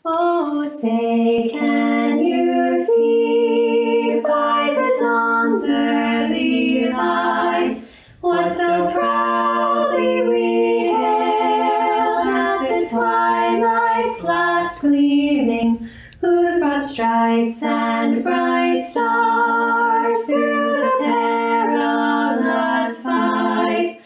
Oh, say, can you see by the dawn's early light what so proudly we hailed at the twilight's last gleaming, whose broad stripes and bright stars through the perilous fight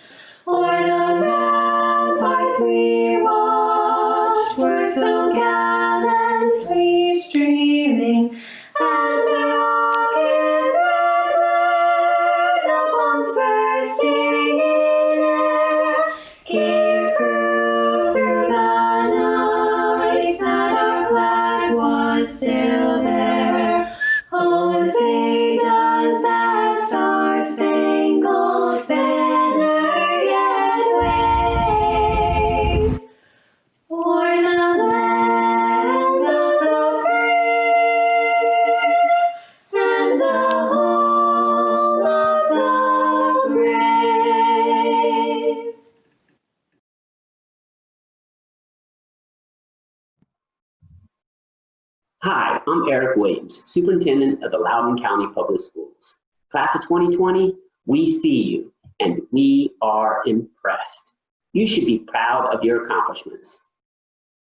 o'er the ramparts we watched were so gallantly streaming, and the rocket's red glare, the bombs bursting in air, gave proof through the night that our flag was still there. Oh, say does that star-spangled banner yet wave o'er the land of the free and the home of the brave? Hi, I'm Eric Williams, Superintendent of the Loudoun County Public Schools. Class of 2020, we see you, and we are impressed. You should be proud of your accomplishments.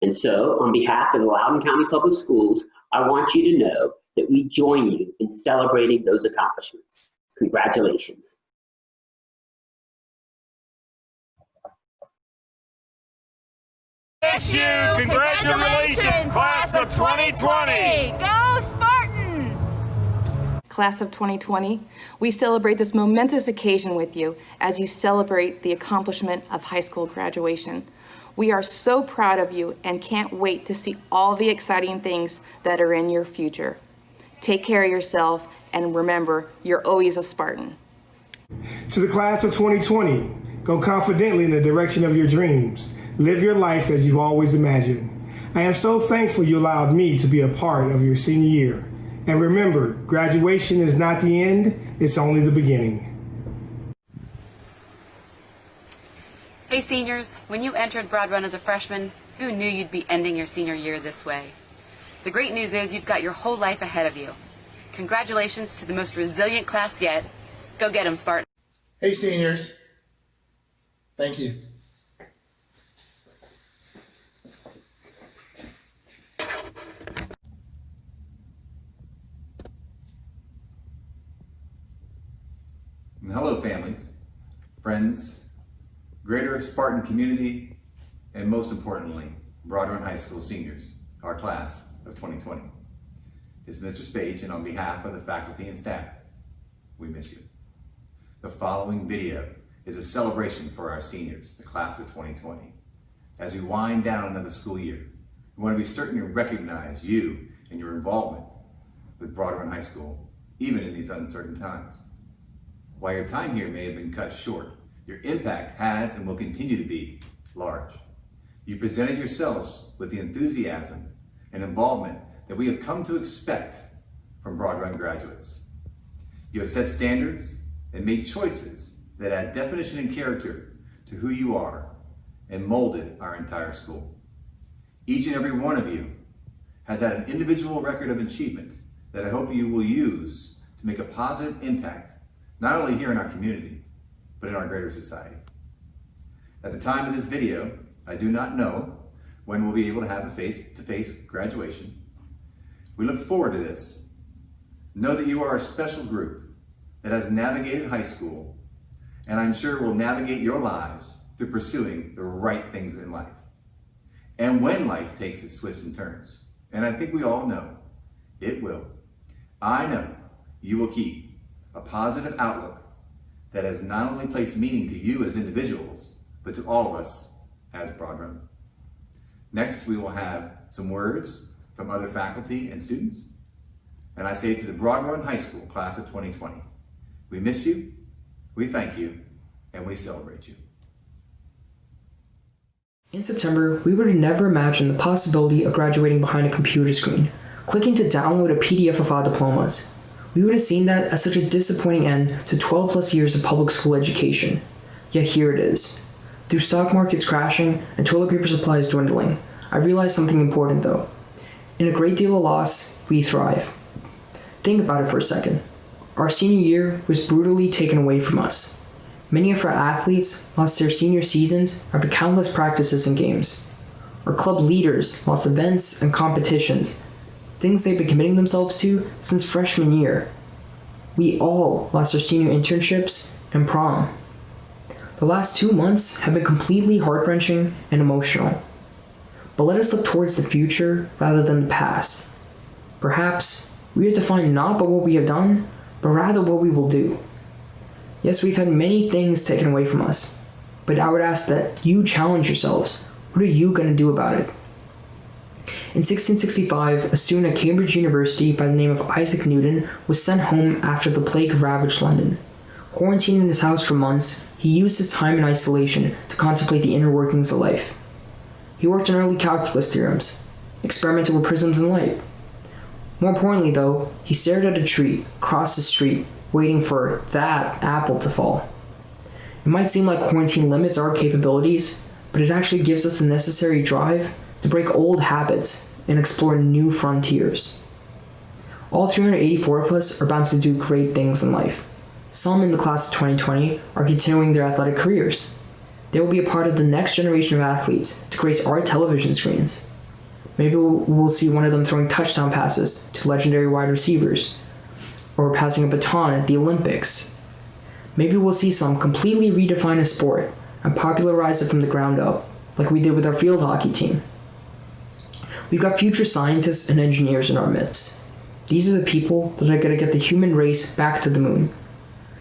And so, on behalf of the Loudoun County Public Schools, I want you to know that we join you in celebrating those accomplishments. Congratulations. Bless you! Congratulations, class of 2020! Go Spartans! Class of 2020, we celebrate this momentous occasion with you as you celebrate the accomplishment of high school graduation. We are so proud of you and can't wait to see all the exciting things that are in your future. Take care of yourself and remember, you're always a Spartan. To the class of 2020, go confidently in the direction of your dreams. Live your life as you've always imagined. I am so thankful you allowed me to be a part of your senior year. And remember, graduation is not the end, it's only the beginning. Hey seniors, when you entered Broad Run as a freshman, who knew you'd be ending your senior year this way? The great news is you've got your whole life ahead of you. Congratulations to the most resilient class yet. Go get 'em, Spartan. Hey seniors, thank you. Hello families, friends, greater Spartan community, and most importantly, Broad Run High School seniors, our class of 2020. It's Mr. Spage, and on behalf of the faculty and staff, we miss you. The following video is a celebration for our seniors, the class of 2020. As we wind down another school year, we want to be certain to recognize you and your involvement with Broad Run High School, even in these uncertain times. While your time here may have been cut short, your impact has and will continue to be large. You presented yourselves with the enthusiasm and involvement that we have come to expect from Broad Run graduates. You have set standards and made choices that add definition and character to who you are and molded our entire school. Each and every one of you has had an individual record of achievement that I hope you will use to make a positive impact not only here in our community, but in our greater society. At the time of this video, I do not know when we'll be able to have a face-to-face graduation. We look forward to this. Know that you are a special group that has navigated high school, and I'm sure will navigate your lives through pursuing the right things in life. And when life takes its twists and turns, and I think we all know, it will, I know you will keep a positive outlook that has not only placed meaning to you as individuals, but to all of us as Broad Run. Next, we will have some words from other faculty and students. And I say to the Broad Run High School class of 2020, we miss you, we thank you, and we celebrate you. In September, we would have never imagined the possibility of graduating behind a computer screen, clicking to download a PDF of our diplomas. We would have seen that as such a disappointing end to 12 plus years of public school education. Yet here it is. Through stock markets crashing and toilet paper supplies dwindling, I realized something important though. In a great deal of loss, we thrive. Think about it for a second. Our senior year was brutally taken away from us. Many of our athletes lost their senior seasons after countless practices and games. Our club leaders lost events and competitions, things they've been committing themselves to since freshman year. We all lost our senior internships and prom. The last 2 months have been completely heart-wrenching and emotional. But let us look towards the future rather than the past. Perhaps we are defined not by what we have done, but rather what we will do. Yes, we've had many things taken away from us, but I would ask that you challenge yourselves. What are you going to do about it? In 1665, a student at Cambridge University by the name of Isaac Newton was sent home after the plague ravaged London. Quarantined in his house for months, he used his time in isolation to contemplate the inner workings of life. He worked on early calculus theorems, experimented with prisms and light. More importantly, though, he stared at a tree across the street, waiting for that apple to fall. It might seem like quarantine limits our capabilities, but it actually gives us the necessary drive to break old habits and explore new frontiers. All 384 of us are bound to do great things in life. Some in the class of 2020 are continuing their athletic careers. They will be a part of the next generation of athletes to grace our television screens. Maybe we'll see one of them throwing touchdown passes to legendary wide receivers, or passing a baton at the Olympics. Maybe we'll see some completely redefine a sport and popularize it from the ground up, like we did with our field hockey team. We've got future scientists and engineers in our midst. These are the people that are going to get the human race back to the moon.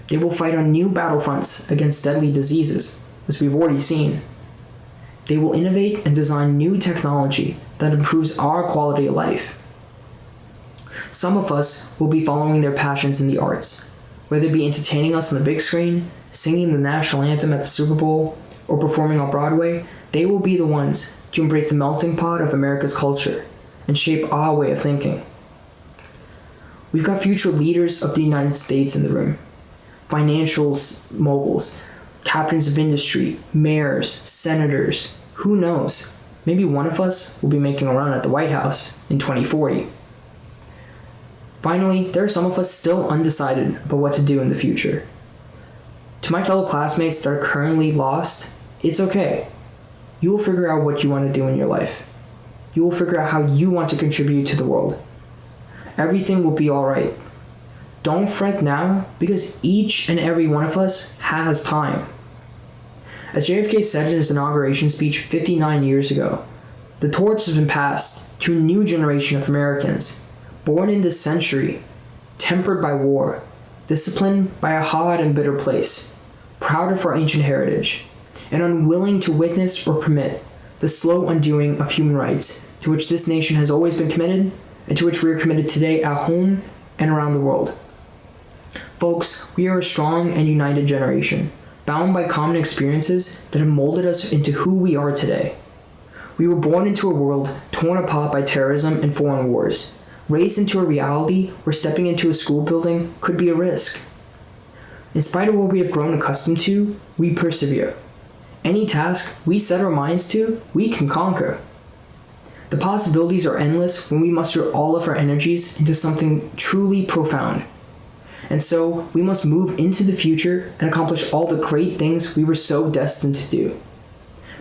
They will fight on new battlefronts against deadly diseases, as we've already seen. They will innovate and design new technology that improves our quality of life. Some of us will be following their passions in the arts, whether it be entertaining us on the big screen, singing the national anthem at the Super Bowl, or performing on Broadway. They will be the ones to embrace the melting pot of America's culture and shape our way of thinking. We've got future leaders of the United States in the room. Financial moguls, captains of industry, mayors, senators, who knows? Maybe one of us will be making a run at the White House in 2040. Finally, there are some of us still undecided about what to do in the future. To my fellow classmates that are currently lost, it's okay. You will figure out what you want to do in your life. You will figure out how you want to contribute to the world. Everything will be alright. Don't fret now, because each and every one of us has time. As JFK said in his inauguration speech 59 years ago, the torch has been passed to a new generation of Americans, born in this century, tempered by war, disciplined by a hard and bitter place, proud of our ancient heritage, and unwilling to witness or permit the slow undoing of human rights to which this nation has always been committed, and to which we are committed today at home and around the world. Folks, we are a strong and united generation, bound by common experiences that have molded us into who we are today. We were born into a world torn apart by terrorism and foreign wars, raised into a reality where stepping into a school building could be a risk. In spite of what we have grown accustomed to, we persevere. Any task we set our minds to, we can conquer. The possibilities are endless when we muster all of our energies into something truly profound. And so, we must move into the future and accomplish all the great things we were so destined to do.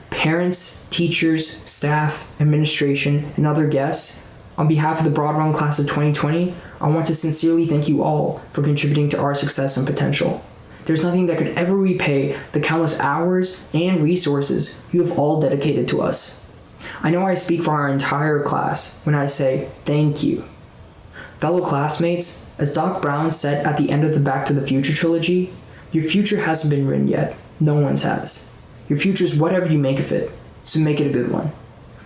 Parents, teachers, staff, administration, and other guests, on behalf of the Broad Run Class of 2020, I want to sincerely thank you all for contributing to our success and potential. There's nothing that could ever repay the countless hours and resources you have all dedicated to us. I know I speak for our entire class when I say thank you. Fellow classmates, as Doc Brown said at the end of the Back to the Future trilogy, your future hasn't been written yet. No one's has. Your future is whatever you make of it, so make it a good one.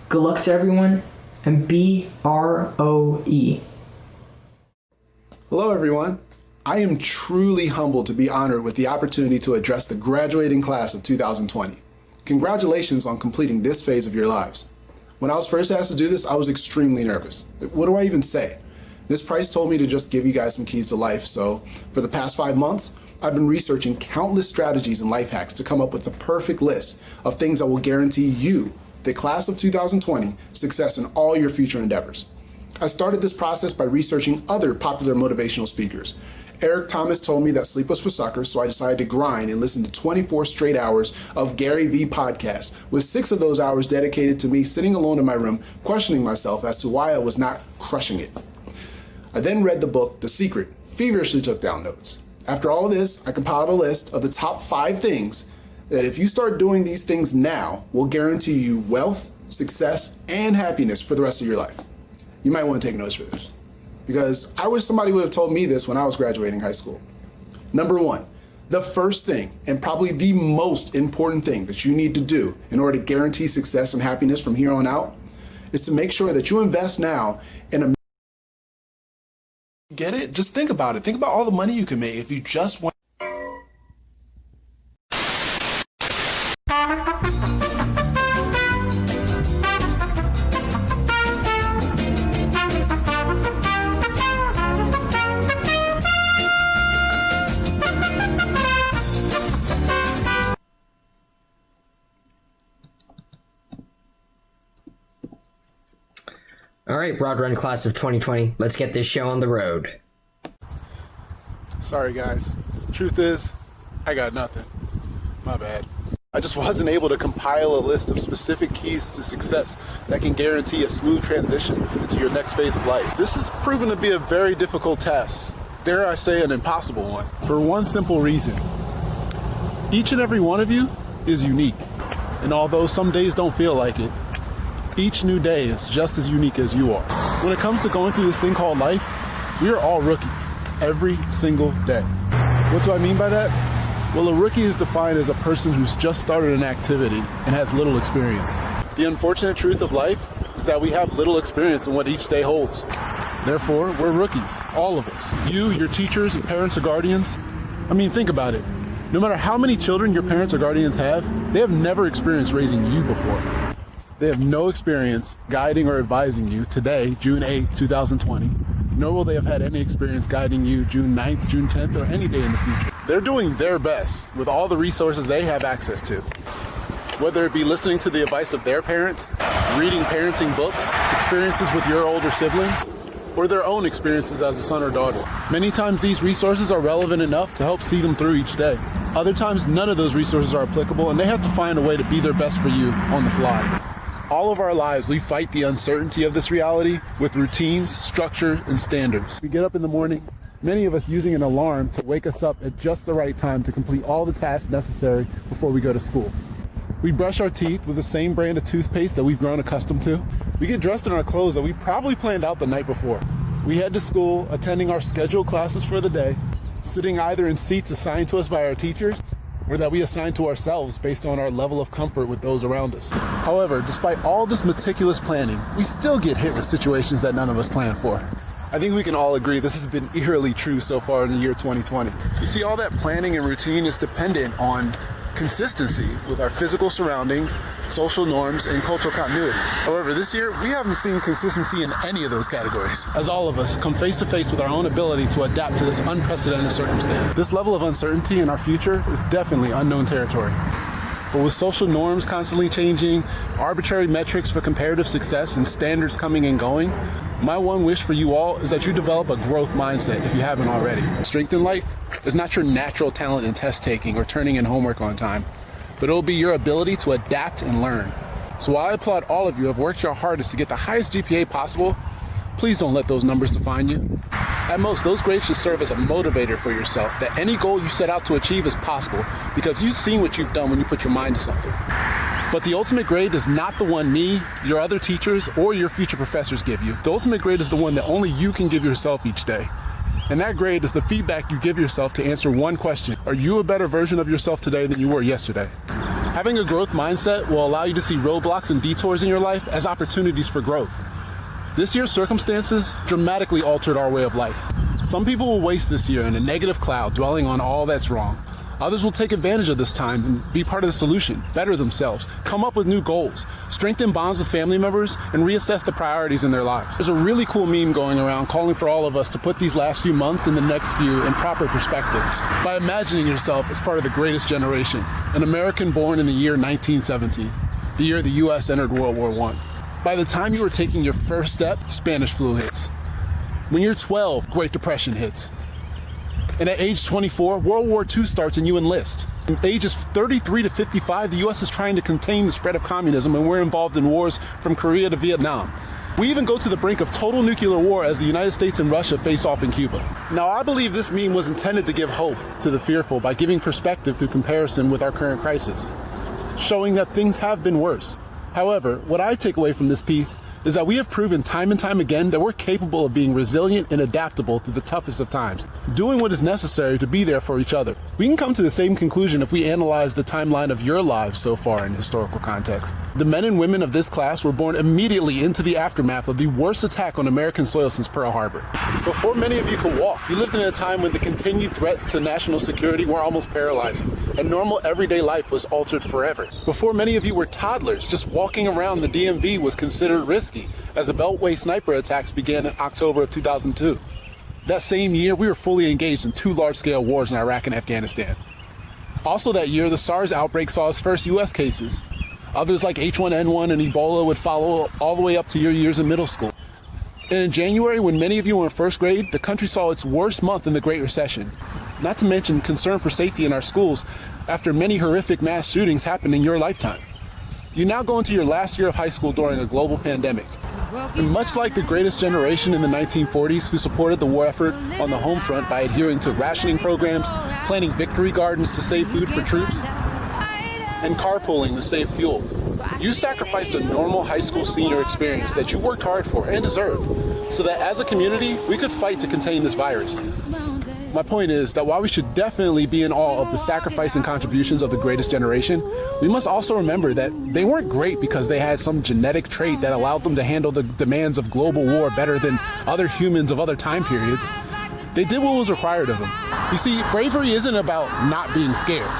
Good luck to everyone, and BROE. Hello, everyone. I am truly humbled to be honored with the opportunity to address the graduating class of 2020. Congratulations on completing this phase of your lives. When I was first asked to do this, I was extremely nervous. What do I even say? Ms. Price told me to just give you guys some keys to life, so for the past 5 months, I've been researching countless strategies and life hacks to come up with the perfect list of things that will guarantee you, the class of 2020, success in all your future endeavors. I started this process by researching other popular motivational speakers. Eric Thomas told me that sleep was for suckers, so I decided to grind and listen to 24 straight hours of Gary Vee podcasts, with 6 of those hours dedicated to me sitting alone in my room, questioning myself as to why I was not crushing it. I then read the book, The Secret, feverishly took down notes. After all this, I compiled a list of the top 5 things that if you start doing these things now, will guarantee you wealth, success, and happiness for the rest of your life. You might want to take notes for this, because I wish somebody would have told me this when I was graduating high school. Number 1, the first thing, and probably the most important thing that you need to do in order to guarantee success and happiness from here on out, is to make sure that you invest now in a... Get it? Just think about it. Think about all the money you can make if you just want... All right, Broad Run Class of 2020, let's get this show on the road. Sorry guys, truth is, I got nothing. My bad. I just wasn't able to compile a list of specific keys to success that can guarantee a smooth transition into your next phase of life. This has proven to be a very difficult task, dare I say an impossible one, for one simple reason. Each and every one of you is unique, and although some days don't feel like it, each new day is just as unique as you are. When it comes to going through this thing called life, we are all rookies every single day. What do I mean by that? Well, a rookie is defined as a person who's just started an activity and has little experience. The unfortunate truth of life is that we have little experience in what each day holds. Therefore, we're rookies, all of us. You, your teachers, parents, or guardians. I mean, think about it. No matter how many children your parents or guardians have, they have never experienced raising you before. They have no experience guiding or advising you today, June 8th, 2020, nor will they have had any experience guiding you June 9th, June 10th, or any day in the future. They're doing their best with all the resources they have access to. Whether it be listening to the advice of their parents, reading parenting books, experiences with your older siblings, or their own experiences as a son or daughter. Many times these resources are relevant enough to help see them through each day. Other times none of those resources are applicable and they have to find a way to be their best for you on the fly. All of our lives, we fight the uncertainty of this reality with routines, structure, and standards. We get up in the morning, many of us using an alarm to wake us up at just the right time to complete all the tasks necessary before we go to school. We brush our teeth with the same brand of toothpaste that we've grown accustomed to. We get dressed in our clothes that we probably planned out the night before. We head to school, attending our scheduled classes for the day, sitting either in seats assigned to us by our teachers or that we assign to ourselves based on our level of comfort with those around us. However, despite all this meticulous planning, we still get hit with situations that none of us planned for. I think we can all agree this has been eerily true so far in the year 2020. You see, all that planning and routine is dependent on consistency with our physical surroundings, social norms, and cultural continuity. However, this year, we haven't seen consistency in any of those categories, as all of us come face to face with our own ability to adapt to this unprecedented circumstance. This level of uncertainty in our future is definitely unknown territory. But with social norms constantly changing, arbitrary metrics for comparative success, and standards coming and going, my one wish for you all is that you develop a growth mindset if you haven't already. Strength in life is not your natural talent in test taking or turning in homework on time, but it will be your ability to adapt and learn. So while I applaud all of you who have worked your hardest to get the highest GPA possible, please don't let those numbers define you. At most, those grades should serve as a motivator for yourself that any goal you set out to achieve is possible because you've seen what you've done when you put your mind to something. But the ultimate grade is not the one me, your other teachers, or your future professors give you. The ultimate grade is the one that only you can give yourself each day. And that grade is the feedback you give yourself to answer one question. Are you a better version of yourself today than you were yesterday? Having a growth mindset will allow you to see roadblocks and detours in your life as opportunities for growth. This year's circumstances dramatically altered our way of life. Some people will waste this year in a negative cloud, dwelling on all that's wrong. Others will take advantage of this time and be part of the solution, better themselves, come up with new goals, strengthen bonds with family members, and reassess the priorities in their lives. There's a really cool meme going around calling for all of us to put these last few months and the next few in proper perspective by imagining yourself as part of the greatest generation, an American born in the year 1917, the year the U.S. entered World War I. By the time you are taking your first step, Spanish flu hits. When you're 12, Great Depression hits. And at age 24, World War II starts and you enlist. From ages 33 to 55, the U.S. is trying to contain the spread of communism, and we're involved in wars from Korea to Vietnam. We even go to the brink of total nuclear war as the United States and Russia face off in Cuba. Now, I believe this meme was intended to give hope to the fearful by giving perspective through comparison with our current crisis, showing that things have been worse. However, what I take away from this piece is that we have proven time and time again that we're capable of being resilient and adaptable through the toughest of times, doing what is necessary to be there for each other. We can come to the same conclusion if we analyze the timeline of your lives so far in historical context. The men and women of this class were born immediately into the aftermath of the worst attack on American soil since Pearl Harbor. Before many of you could walk, you lived in a time when the continued threats to national security were almost paralyzing, and normal everyday life was altered forever. Before many of you were toddlers, just walking around the DMV was considered risky, as the Beltway sniper attacks began in October of 2002. That same year, we were fully engaged in 2 large-scale wars in Iraq and Afghanistan. Also that year, the SARS outbreak saw its first U.S. cases. Others like H1N1 and Ebola would follow all the way up to your years in middle school. And in January, when many of you were in first grade, the country saw its worst month in the Great Recession. Not to mention concern for safety in our schools after many horrific mass shootings happened in your lifetime. You now go into your last year of high school during a global pandemic. And much like the greatest generation in the 1940s who supported the war effort on the home front by adhering to rationing programs, planting victory gardens to save food for troops, and carpooling to save fuel, you sacrificed a normal high school senior experience that you worked hard for and deserve, so that as a community, we could fight to contain this virus. My point is that while we should definitely be in awe of the sacrifice and contributions of the greatest generation, we must also remember that they weren't great because they had some genetic trait that allowed them to handle the demands of global war better than other humans of other time periods. They did what was required of them. You see, bravery isn't about not being scared.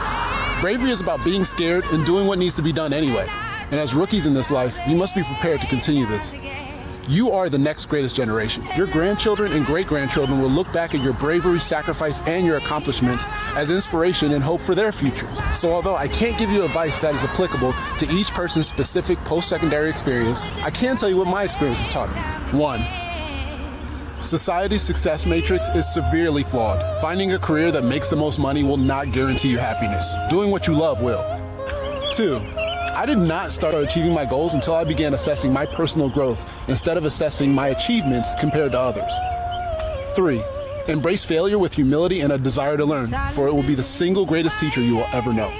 Bravery is about being scared and doing what needs to be done anyway. And as rookies in this life, you must be prepared to continue this. You are the next greatest generation. Your grandchildren and great-grandchildren will look back at your bravery, sacrifice, and your accomplishments as inspiration and hope for their future. So although I can't give you advice that is applicable to each person's specific post-secondary experience, I can tell you what my experience has taught me. 1. Society's success matrix is severely flawed. Finding a career that makes the most money will not guarantee you happiness. Doing what you love will. 2. I did not start achieving my goals until I began assessing my personal growth instead of assessing my achievements compared to others. 3. Embrace failure with humility and a desire to learn, for it will be the single greatest teacher you will ever know.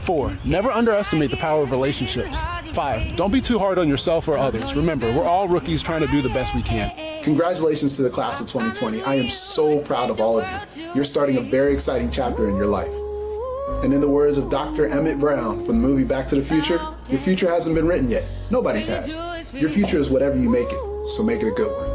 4. Never underestimate the power of relationships. 5. Don't be too hard on yourself or others. Remember, we're all rookies trying to do the best we can. Congratulations to the class of 2020. I am so proud of all of you. You're starting a very exciting chapter in your life. And in the words of Dr. Emmett Brown from the movie Back to the Future, your future hasn't been written yet. Nobody's has. Your future is whatever you make it, so make it a good one.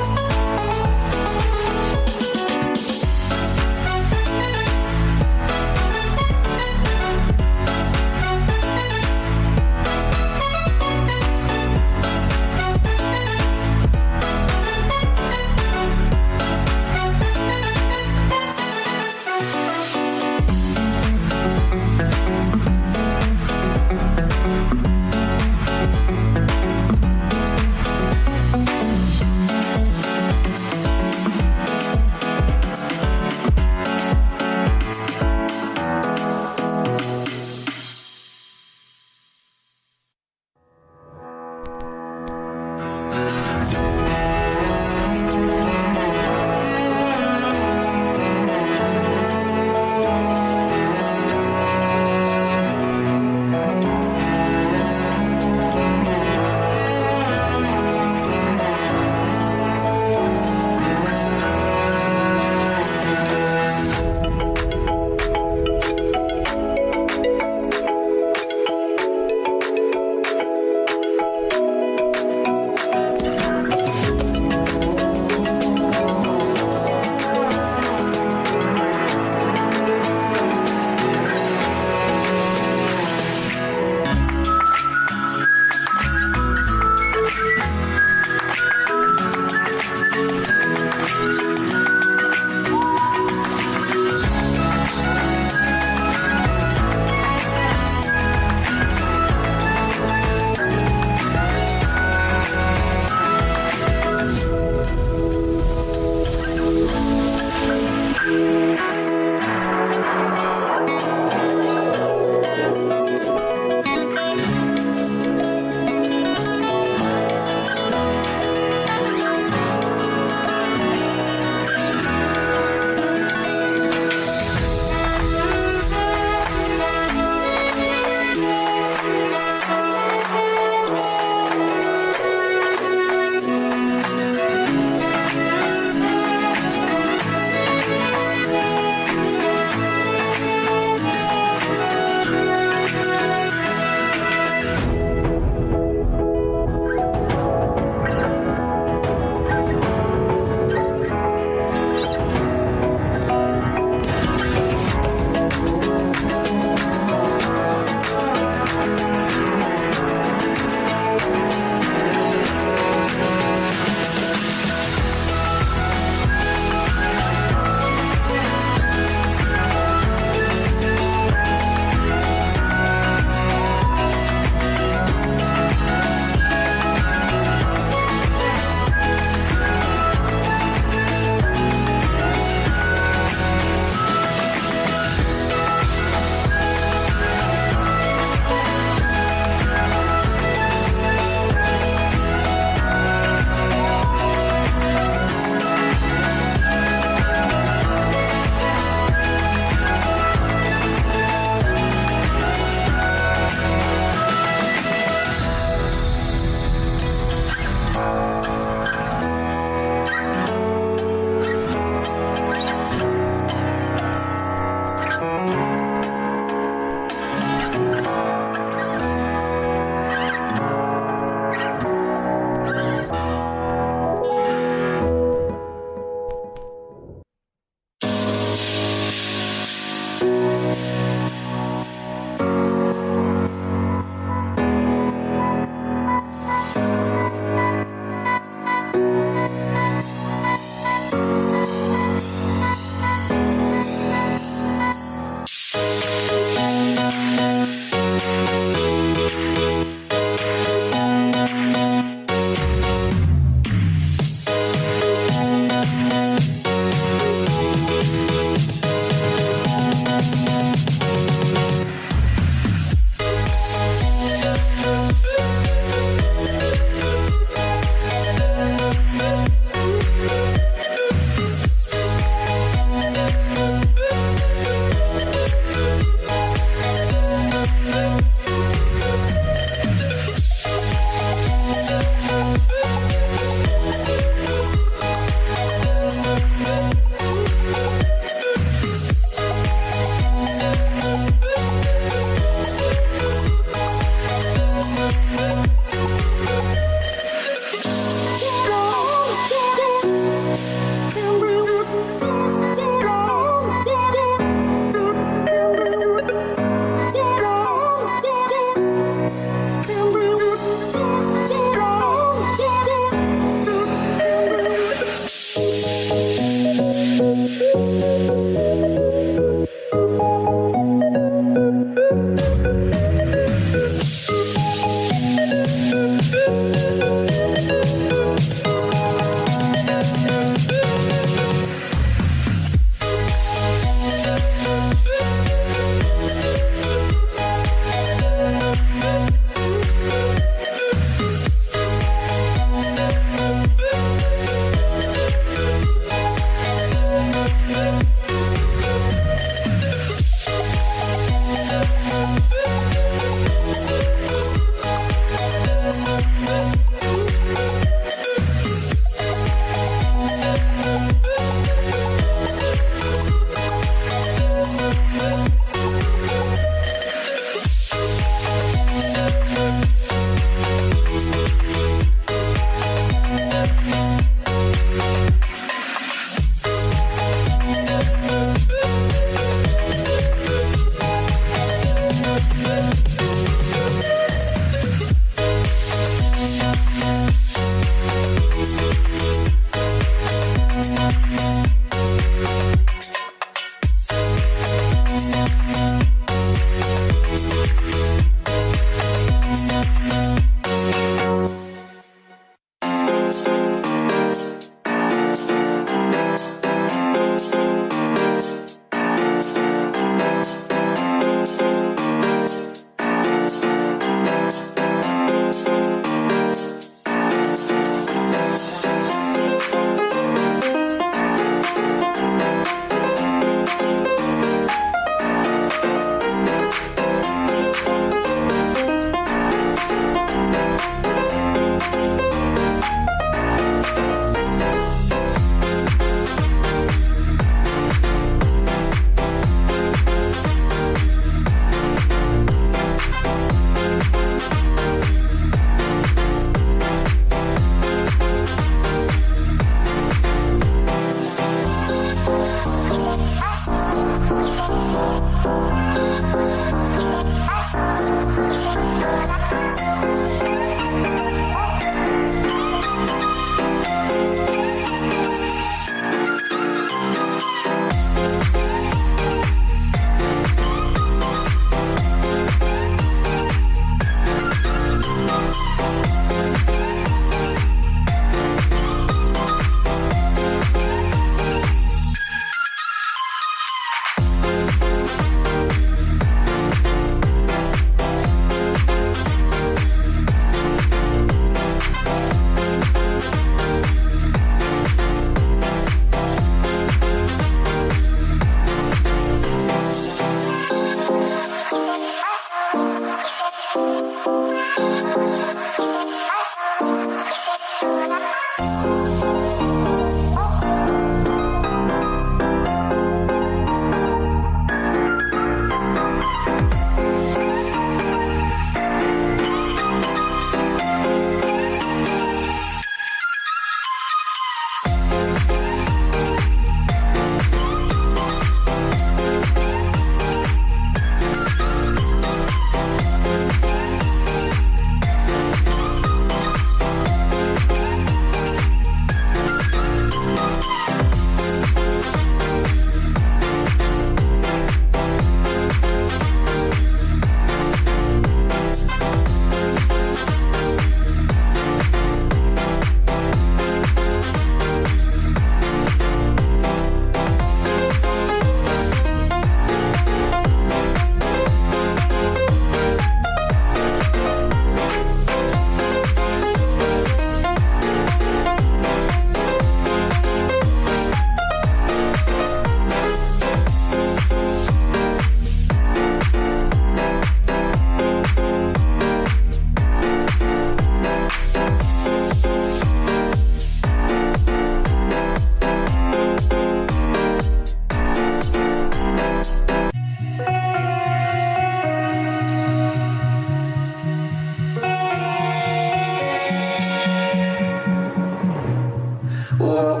I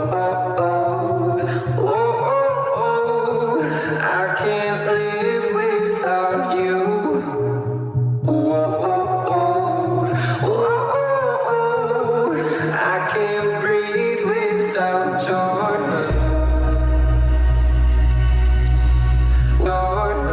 can't live without you. I can't breathe without your love.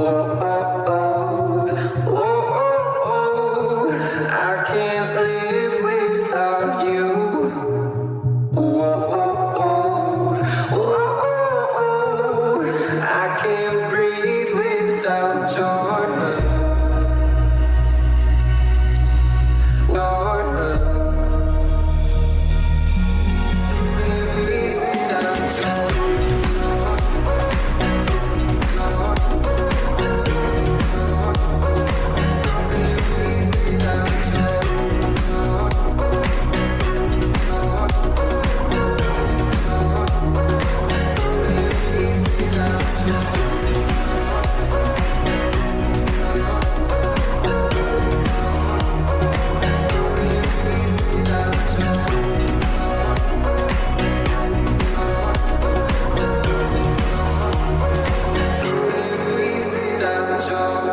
I can't live without you. I can't breathe without your love. So